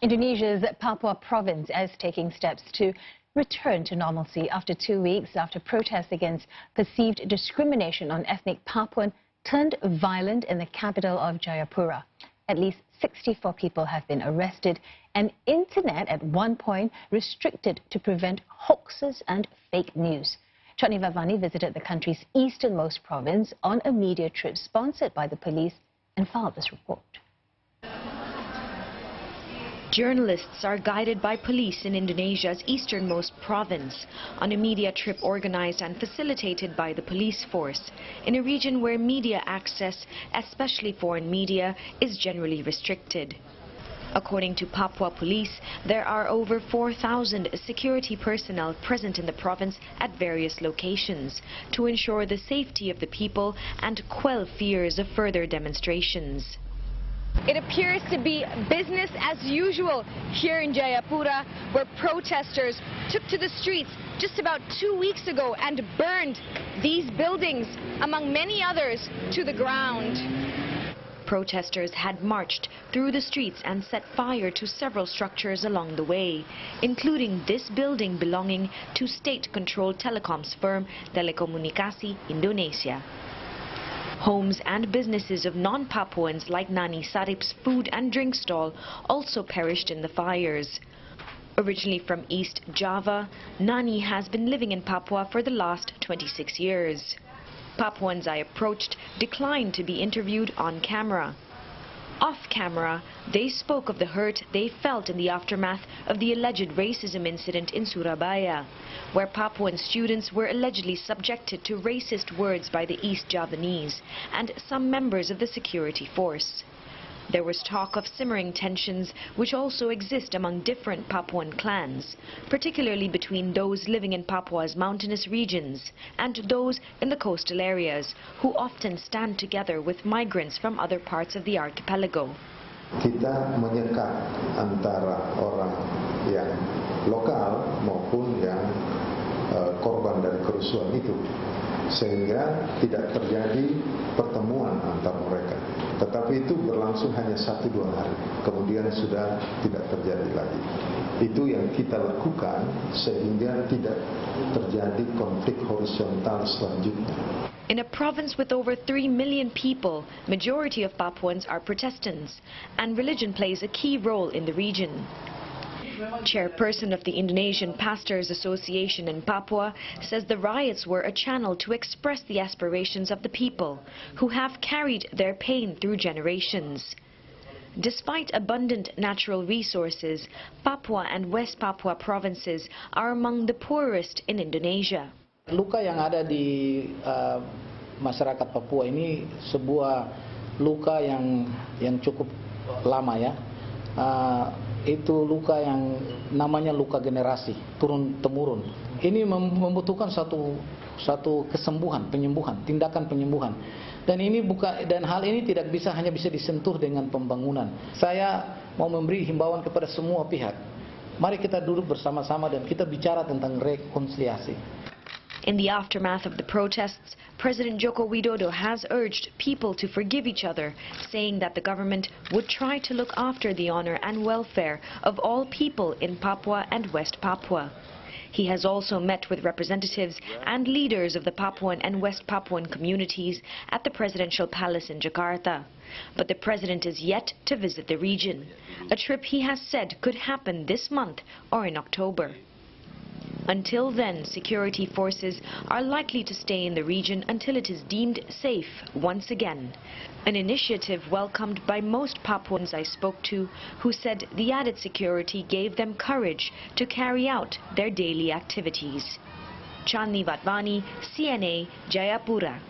Indonesia's Papua province is taking steps to return to normalcy after 2 weeks after protests against perceived discrimination on ethnic Papuan turned violent in the capital of Jayapura. At least 64 people have been arrested and internet at one point restricted to prevent hoaxes and fake news. Chutney Vavani visited the country's easternmost province on a media trip sponsored by the police and filed this report. Journalists are guided by police in Indonesia's easternmost province on a media trip organized and facilitated by the police force in a region where media access, especially foreign media, is generally restricted. According to Papua police, there are over 4,000 security personnel present in the province at various locations to ensure the safety of the people and quell fears of further demonstrations. It appears to be business as usual here in Jayapura, where protesters took to the streets just about 2 weeks ago and burned these buildings, among many others, to the ground. Protesters had marched through the streets and set fire to several structures along the way, including this building belonging to state-controlled telecoms firm Telekomunikasi Indonesia. Homes and businesses of non-Papuans like Nani Sarip's food and drink stall also perished in the fires. Originally from East Java, Nani has been living in Papua for the last 26 years. Papuans I approached declined to be interviewed on camera. Off camera, they spoke of the hurt they felt in the aftermath of the alleged racism incident in Surabaya, where Papuan students were allegedly subjected to racist words by the East Javanese and some members of the security force. There was talk of simmering tensions which also exist among different Papuan clans, particularly between those living in Papua's mountainous regions and those in the coastal areas, who often stand together with migrants from other parts of the archipelago. Kita menyekat antara orang yang lokal maupun yang korban dari kerusuhan itu, sehingga tidak terjadi pertemuan antar mereka. Tetapi itu berlangsung hanya 1-2 hari, kemudian sudah tidak terjadi lagi. Itu yang kita lakukan sehingga tidak terjadi konflik horizontal selanjutnya. In a province with over 3 million people, majority of Papuans are Protestants, and religion plays a key role in the region. Chairperson of the Indonesian Pastors Association in Papua says the riots were a channel to express the aspirations of the people, who have carried their pain through generations. Despite abundant natural resources, Papua and West Papua provinces are among the poorest in Indonesia. Luka yang ada di masyarakat Papua ini sebuah luka yang cukup lama ya. Itu luka yang namanya luka generasi, turun-temurun. Ini membutuhkan satu kesembuhan, penyembuhan, tindakan penyembuhan. Dan hal ini tidak hanya bisa disentuh dengan pembangunan. Saya mau memberi himbauan kepada semua pihak. Mari kita duduk bersama-sama dan kita bicara tentang rekonsiliasi. In the aftermath of the protests, President Joko Widodo has urged people to forgive each other, saying that the government would try to look after the honor and welfare of all people in Papua and West Papua. He has also met with representatives and leaders of the Papuan and West Papuan communities at the presidential palace in Jakarta. But the president is yet to visit the region, a trip he has said could happen this month or in October. Until then, security forces are likely to stay in the region until it is deemed safe once again. An initiative welcomed by most Papuans I spoke to, who said the added security gave them courage to carry out their daily activities. Chutney Vavani, CNA, Jayapura.